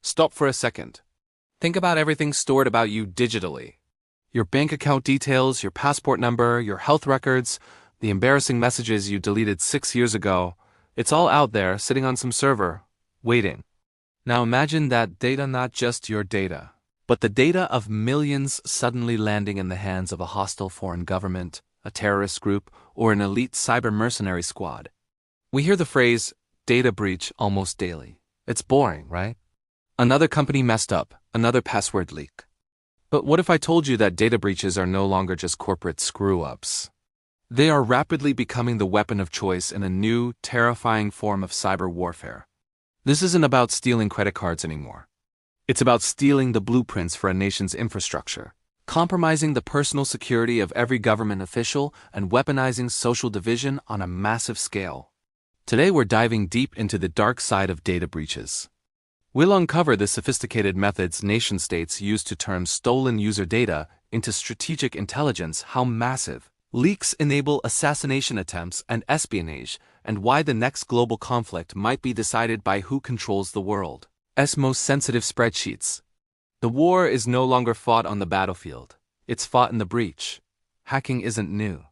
Stop for a second. Think about everything stored about you digitally. Your bank account details, your passport number, your health records, the embarrassing messages you deleted 6 years ago. It's all out there, sitting on some server, waiting. Now imagine that data not just your data, but the data of millions suddenly landing in the hands of a hostile foreign government, a terrorist group, or an elite cyber mercenary squad. We hear the phrase, data breach, almost daily. It's boring, right? Another company messed up, another password leak. But what if I told you that data breaches are no longer just corporate screw-ups? They are rapidly becoming the weapon of choice in a new, terrifying form of cyber warfare. This isn't about stealing credit cards anymore. It's about stealing the blueprints for a nation's infrastructure, compromising the personal security of every government official, and weaponizing social division on a massive scale. Today we're diving deep into the dark side of data breaches. We'll uncover the sophisticated methods nation-states use to turn stolen user data into strategic intelligence, how massive leaks enable assassination attempts and espionage, and why the next global conflict might be decided by who controls the world's most sensitive spreadsheets. The war is no longer fought on the battlefield. It's fought in the breach. Hacking isn't new.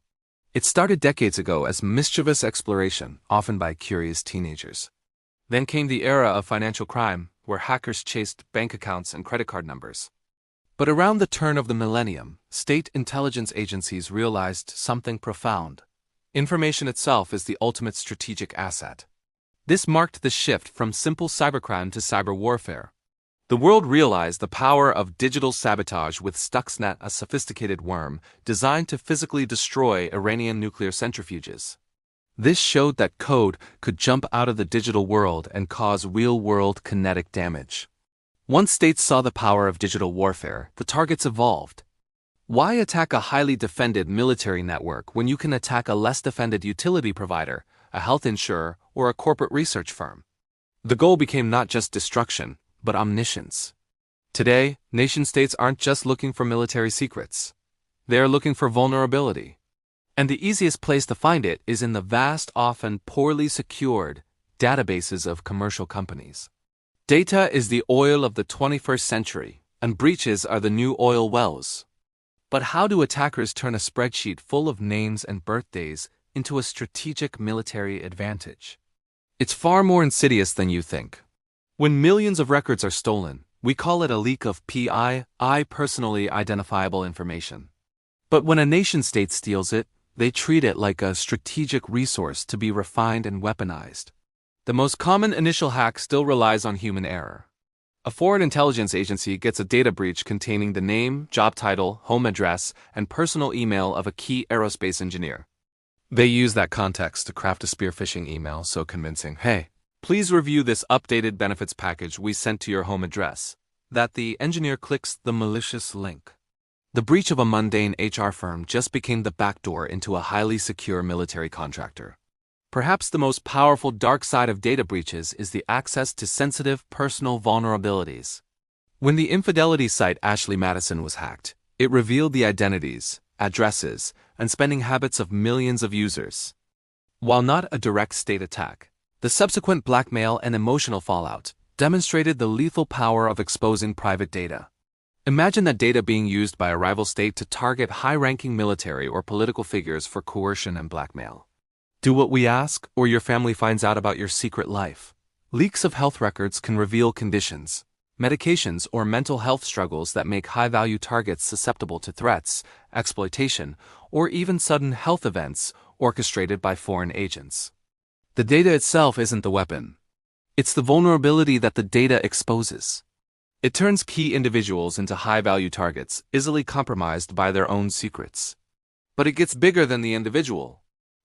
It started decades ago as mischievous exploration, often by curious teenagers. Then came the era of financial crime, where hackers chased bank accounts and credit card numbers. But around the turn of the millennium, state intelligence agencies realized something profound. Information itself is the ultimate strategic asset. This marked the shift from simple cybercrime to cyber warfare. The world realized the power of digital sabotage with Stuxnet, a sophisticated worm designed to physically destroy Iranian nuclear centrifuges. This showed that code could jump out of the digital world and cause real-world kinetic damage. Once states saw the power of digital warfare, the targets evolved. Why attack a highly defended military network when you can attack a less defended utility provider, a health insurer, or a corporate research firm? The goal became not just destruction, but omniscience. Today, nation-states aren't just looking for military secrets. They are looking for vulnerability. And the easiest place to find it is in the vast, often poorly secured, databases of commercial companies. Data is the oil of the 21st century, and breaches are the new oil wells. But how do attackers turn a spreadsheet full of names and birthdays into a strategic military advantage? It's far more insidious than you think. When millions of records are stolen, we call it a leak of PII, personally identifiable information. But when a nation-state steals it, they treat it like a strategic resource to be refined and weaponized. The most common initial hack still relies on human error. A foreign intelligence agency gets a data breach containing the name, job title, home address, and personal email of a key aerospace engineer. They use that context to craft a spear-phishing email so convincing, "Hey, please review this updated benefits package we sent to your home address," that the engineer clicks the malicious link. The breach of a mundane HR firm just became the backdoor into a highly secure military contractor. Perhaps the most powerful dark side of data breaches is the access to sensitive personal vulnerabilities. When the infidelity site Ashley Madison was hacked, it revealed the identities, addresses, and spending habits of millions of users. While not a direct state attack, the subsequent blackmail and emotional fallout demonstrated the lethal power of exposing private data. Imagine that data being used by a rival state to target high-ranking military or political figures for coercion and blackmail. Do what we ask, or your family finds out about your secret life. Leaks of health records can reveal conditions, medications, or mental health struggles that make high-value targets susceptible to threats, exploitation, or even sudden health events orchestrated by foreign agents. The data itself isn't the weapon. It's the vulnerability that the data exposes. It turns key individuals into high-value targets, easily compromised by their own secrets. But it gets bigger than the individual.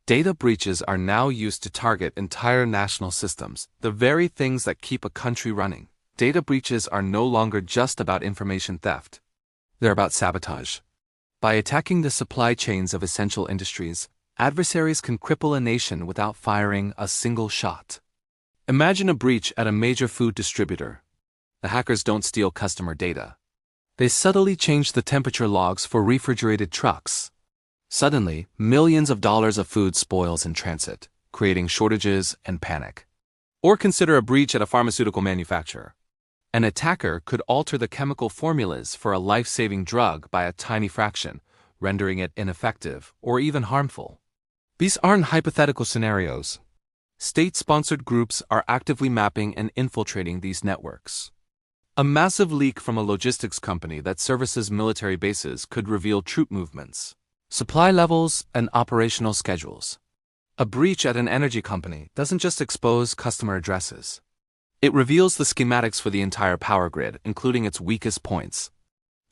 Data breaches are now used to target entire national systems, the very things that keep a country running. Data breaches are no longer just about information theft. They're about sabotage. By attacking the supply chains of essential industries, adversaries can cripple a nation without firing a single shot. Imagine a breach at a major food distributor. The hackers don't steal customer data. They subtly change the temperature logs for refrigerated trucks. Suddenly, millions of dollars of food spoils in transit, creating shortages and panic. Or consider a breach at a pharmaceutical manufacturer. An attacker could alter the chemical formulas for a life-saving drug by a tiny fraction, rendering it ineffective or even harmful. These aren't hypothetical scenarios. State-sponsored groups are actively mapping and infiltrating these networks. A massive leak from a logistics company that services military bases could reveal troop movements, supply levels, and operational schedules. A breach at an energy company doesn't just expose customer addresses. It reveals the schematics for the entire power grid, including its weakest points.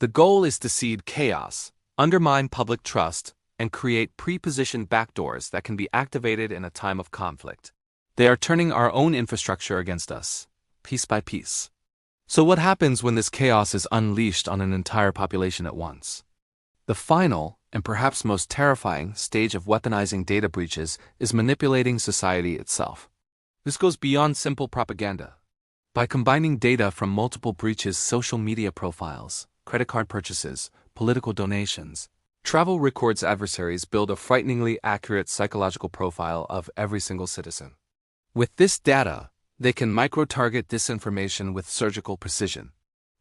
The goal is to seed chaos, undermine public trust, and create pre-positioned backdoors that can be activated in a time of conflict. They are turning our own infrastructure against us, piece by piece. So what happens when this chaos is unleashed on an entire population at once? The final, and perhaps most terrifying, stage of weaponizing data breaches is manipulating society itself. This goes beyond simple propaganda. By combining data from multiple breaches, social media profiles, credit card purchases, political donations, travel records, adversaries build a frighteningly accurate psychological profile of every single citizen. With this data, they can micro-target disinformation with surgical precision.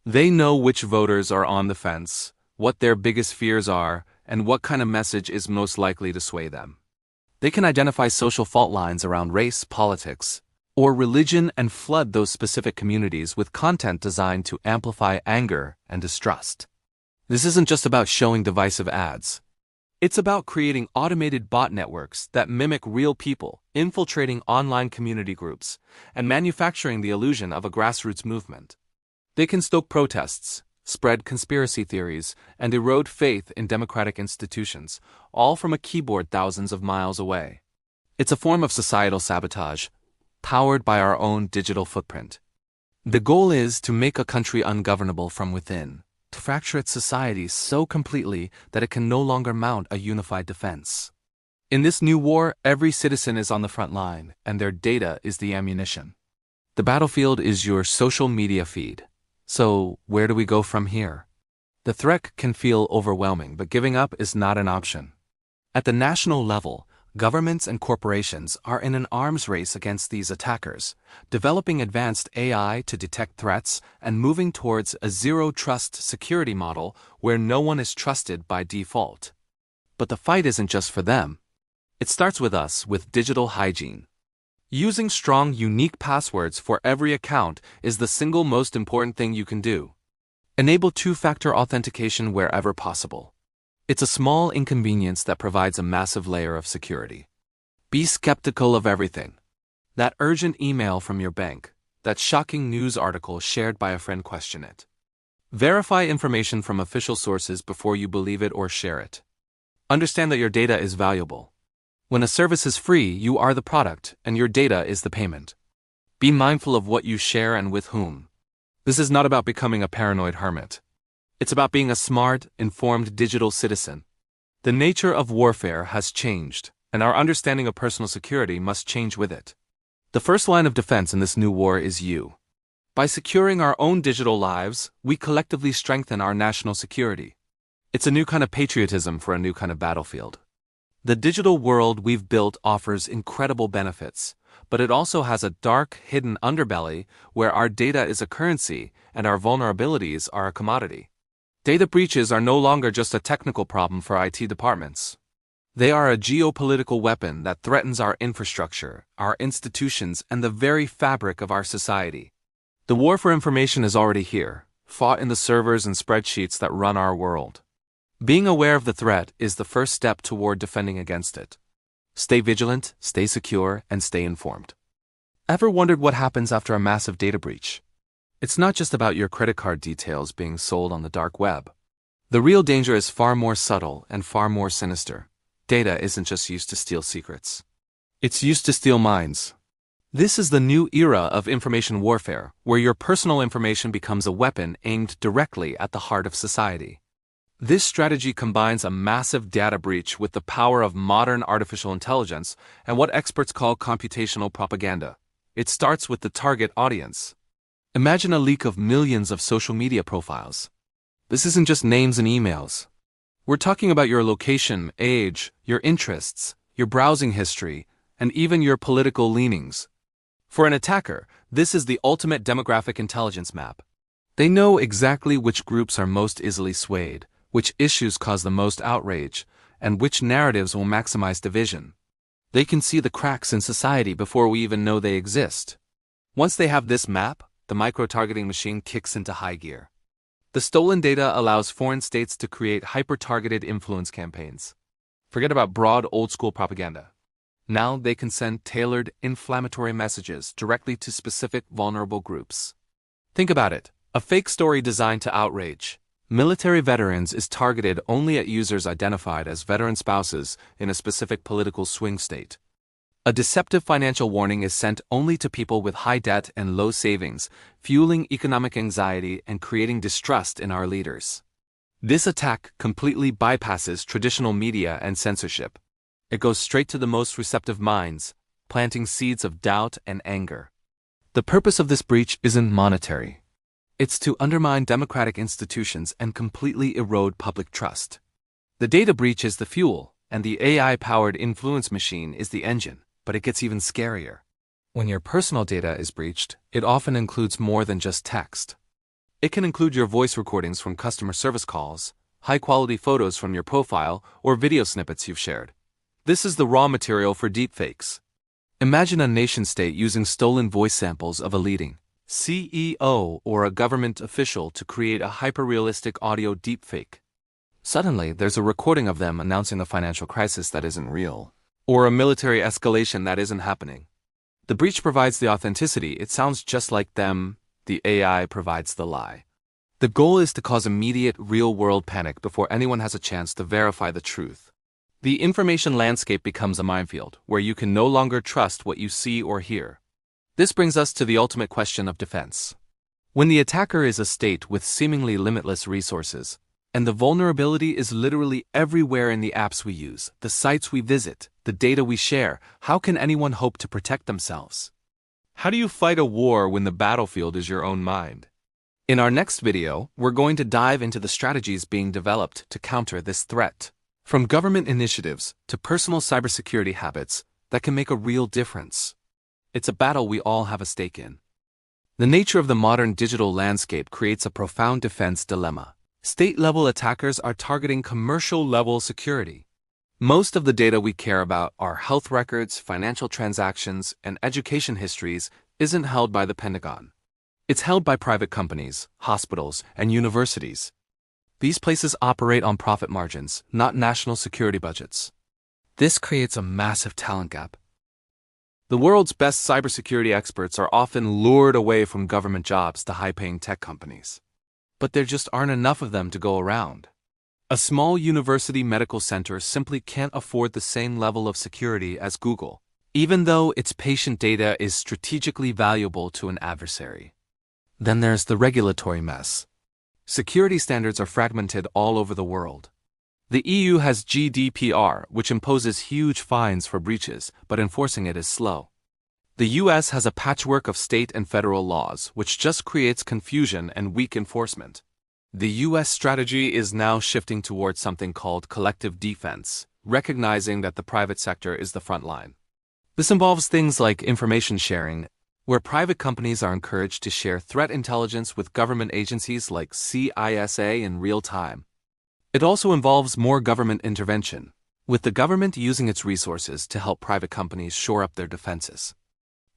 They know which voters are on the fence, what their biggest fears are, and what kind of message is most likely to sway them. They can identify social fault lines around race, politics, or religion and flood those specific communities with content designed to amplify anger and distrust. This isn't just about showing divisive ads. It's about creating automated bot networks that mimic real people, infiltrating online community groups, and manufacturing the illusion of a grassroots movement. They can stoke protests, spread conspiracy theories, and erode faith in democratic institutions, all from a keyboard thousands of miles away. It's a form of societal sabotage, powered by our own digital footprint. The goal is to make a country ungovernable from within, to fracture its society so completely that it can no longer mount a unified defense. In this new war, every citizen is on the front line, and their data is the ammunition. The battlefield is your social media feed. So, where do we go from here? The threat can feel overwhelming, but giving up is not an option. At the national level, governments and corporations are in an arms race against these attackers, developing advanced AI to detect threats and moving towards a zero-trust security model where no one is trusted by default. But the fight isn't just for them. It starts with us, with digital hygiene. Using strong, unique passwords for every account is the single most important thing you can do. Enable two-factor authentication wherever possible. It's a small inconvenience that provides a massive layer of security. Be skeptical of everything. That urgent email from your bank, that shocking news article shared by a friend, question it. Verify information from official sources before you believe it or share it. Understand that your data is valuable. When a service is free, you are the product, and your data is the payment. Be mindful of what you share and with whom. This is not about becoming a paranoid hermit. It's about being a smart, informed digital citizen. The nature of warfare has changed, and our understanding of personal security must change with it. The first line of defense in this new war is you. By securing our own digital lives, we collectively strengthen our national security. It's a new kind of patriotism for a new kind of battlefield. The digital world we've built offers incredible benefits, but it also has a dark, hidden underbelly where our data is a currency and our vulnerabilities are a commodity. Data breaches are no longer just a technical problem for IT departments. They are a geopolitical weapon that threatens our infrastructure, our institutions, and the very fabric of our society. The war for information is already here, fought in the servers and spreadsheets that run our world. Being aware of the threat is the first step toward defending against it. Stay vigilant, stay secure, and stay informed. Ever wondered what happens after a massive data breach? It's not just about your credit card details being sold on the dark web. The real danger is far more subtle and far more sinister. Data isn't just used to steal secrets. It's used to steal minds. This is the new era of information warfare, where your personal information becomes a weapon aimed directly at the heart of society. This strategy combines a massive data breach with the power of modern artificial intelligence and what experts call computational propaganda. It starts with the target audience. Imagine a leak of millions of social media profiles. This isn't just names and emails. We're talking about your location, age, your interests, your browsing history, and even your political leanings. For an attacker, this is the ultimate demographic intelligence map. They know exactly which groups are most easily swayed, which issues cause the most outrage, and which narratives will maximize division. They can see the cracks in society before we even know they exist. Once they have this map, the micro-targeting machine kicks into high gear. The stolen data allows foreign states to create hyper-targeted influence campaigns. Forget about broad old-school propaganda. Now they can send tailored, inflammatory messages directly to specific vulnerable groups. Think about it. A fake story designed to outrage military veterans is targeted only at users identified as veteran spouses in a specific political swing state. A deceptive financial warning is sent only to people with high debt and low savings, fueling economic anxiety and creating distrust in our leaders. This attack completely bypasses traditional media and censorship. It goes straight to the most receptive minds, planting seeds of doubt and anger. The purpose of this breach isn't monetary. It's to undermine democratic institutions and completely erode public trust. The data breach is the fuel, and the AI-powered influence machine is the engine. But it gets even scarier. When your personal data is breached, it often includes more than just text. It can include your voice recordings from customer service calls, high-quality photos from your profile, or video snippets you've shared. This is the raw material for deepfakes. Imagine a nation-state using stolen voice samples of a leading CEO or a government official to create a hyper-realistic audio deepfake. Suddenly, there's a recording of them announcing a financial crisis that isn't real, or a military escalation that isn't happening. The breach provides the authenticity, it sounds just like them, the AI provides the lie. The goal is to cause immediate, real-world panic before anyone has a chance to verify the truth. The information landscape becomes a minefield, where you can no longer trust what you see or hear. This brings us to the ultimate question of defense. When the attacker is a state with seemingly limitless resources, and the vulnerability is literally everywhere in the apps we use, the sites we visit, the data we share, how can anyone hope to protect themselves? How do you fight a war when the battlefield is your own mind? In our next video, we're going to dive into the strategies being developed to counter this threat. From government initiatives to personal cybersecurity habits that can make a real difference. It's a battle we all have a stake in. The nature of the modern digital landscape creates a profound defense dilemma. State-level attackers are targeting commercial-level security. Most of the data we care about, our health records, financial transactions, and education histories, isn't held by the Pentagon. It's held by private companies, hospitals, and universities. These places operate on profit margins, not national security budgets. This creates a massive talent gap. The world's best cybersecurity experts are often lured away from government jobs to high-paying tech companies. But there just aren't enough of them to go around. A small university medical center simply can't afford the same level of security as Google, even though its patient data is strategically valuable to an adversary. Then there's the regulatory mess. Security standards are fragmented all over the world. The EU has GDPR, which imposes huge fines for breaches, but enforcing it is slow. The US has a patchwork of state and federal laws, which just creates confusion and weak enforcement. The US strategy is now shifting towards something called collective defense, recognizing that the private sector is the front line. This involves things like information sharing, where private companies are encouraged to share threat intelligence with government agencies like CISA in real time. It also involves more government intervention, with the government using its resources to help private companies shore up their defenses.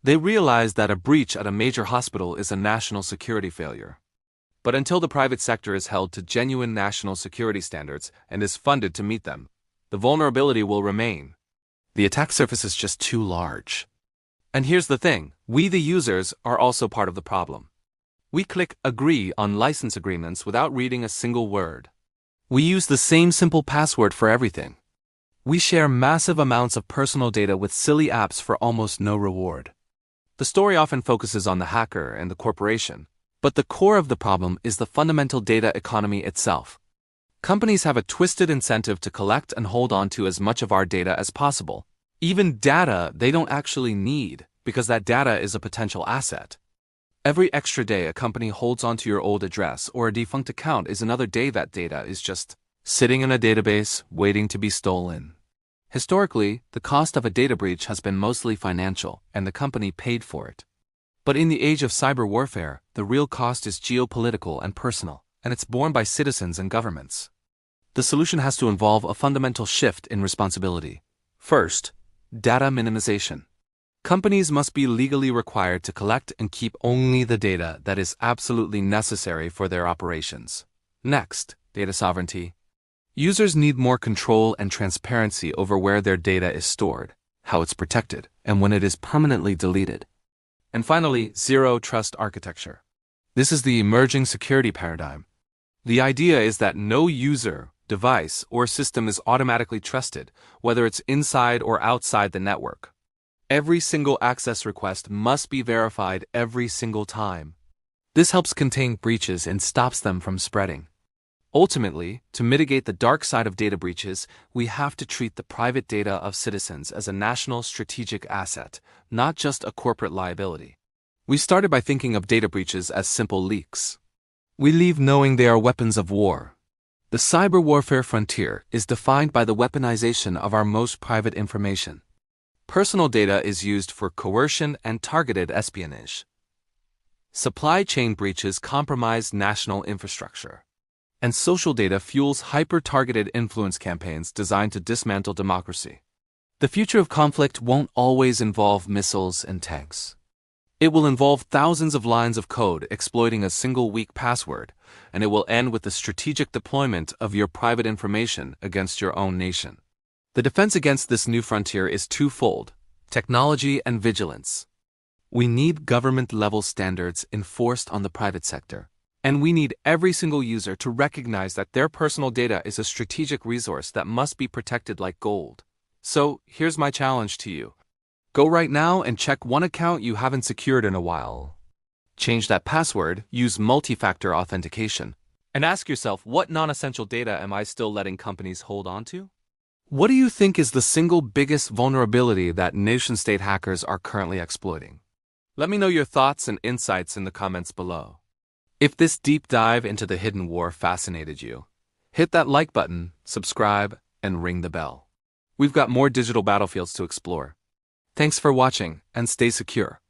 They realize that a breach at a major hospital is a national security failure. But until the private sector is held to genuine national security standards and is funded to meet them, the vulnerability will remain. The attack surface is just too large. And here's the thing, we the users are also part of the problem. We click agree on license agreements without reading a single word. We use the same simple password for everything. We share massive amounts of personal data with silly apps for almost no reward. The story often focuses on the hacker and the corporation, but the core of the problem is the fundamental data economy itself. Companies have a twisted incentive to collect and hold on to as much of our data as possible, even data they don't actually need, because that data is a potential asset. Every extra day a company holds onto your old address or a defunct account is another day that data is just sitting in a database waiting to be stolen. Historically, the cost of a data breach has been mostly financial, and the company paid for it. But in the age of cyber warfare, the real cost is geopolitical and personal, and it's borne by citizens and governments. The solution has to involve a fundamental shift in responsibility. First, data minimization. Companies must be legally required to collect and keep only the data that is absolutely necessary for their operations. Next, data sovereignty. Users need more control and transparency over where their data is stored, how it's protected, and when it is permanently deleted. And finally, zero trust architecture. This is the emerging security paradigm. The idea is that no user, device, or system is automatically trusted, whether it's inside or outside the network. Every single access request must be verified every single time. This helps contain breaches and stops them from spreading. Ultimately, to mitigate the dark side of data breaches, we have to treat the private data of citizens as a national strategic asset, not just a corporate liability. We started by thinking of data breaches as simple leaks. We leave knowing they are weapons of war. The cyber warfare frontier is defined by the weaponization of our most private information. Personal data is used for coercion and targeted espionage. Supply chain breaches compromise national infrastructure. And social data fuels hyper-targeted influence campaigns designed to dismantle democracy. The future of conflict won't always involve missiles and tanks. It will involve thousands of lines of code exploiting a single weak password, and it will end with the strategic deployment of your private information against your own nation. The defense against this new frontier is twofold: technology and vigilance. We need government-level standards enforced on the private sector. And we need every single user to recognize that their personal data is a strategic resource that must be protected like gold. So, here's my challenge to you. Go right now and check one account you haven't secured in a while. Change that password, use multi-factor authentication, and ask yourself, what non-essential data am I still letting companies hold on to? What do you think is the single biggest vulnerability that nation-state hackers are currently exploiting? Let me know your thoughts and insights in the comments below. If this deep dive into the hidden war fascinated you, hit that like button, subscribe, and ring the bell. We've got more digital battlefields to explore. Thanks for watching, and stay secure.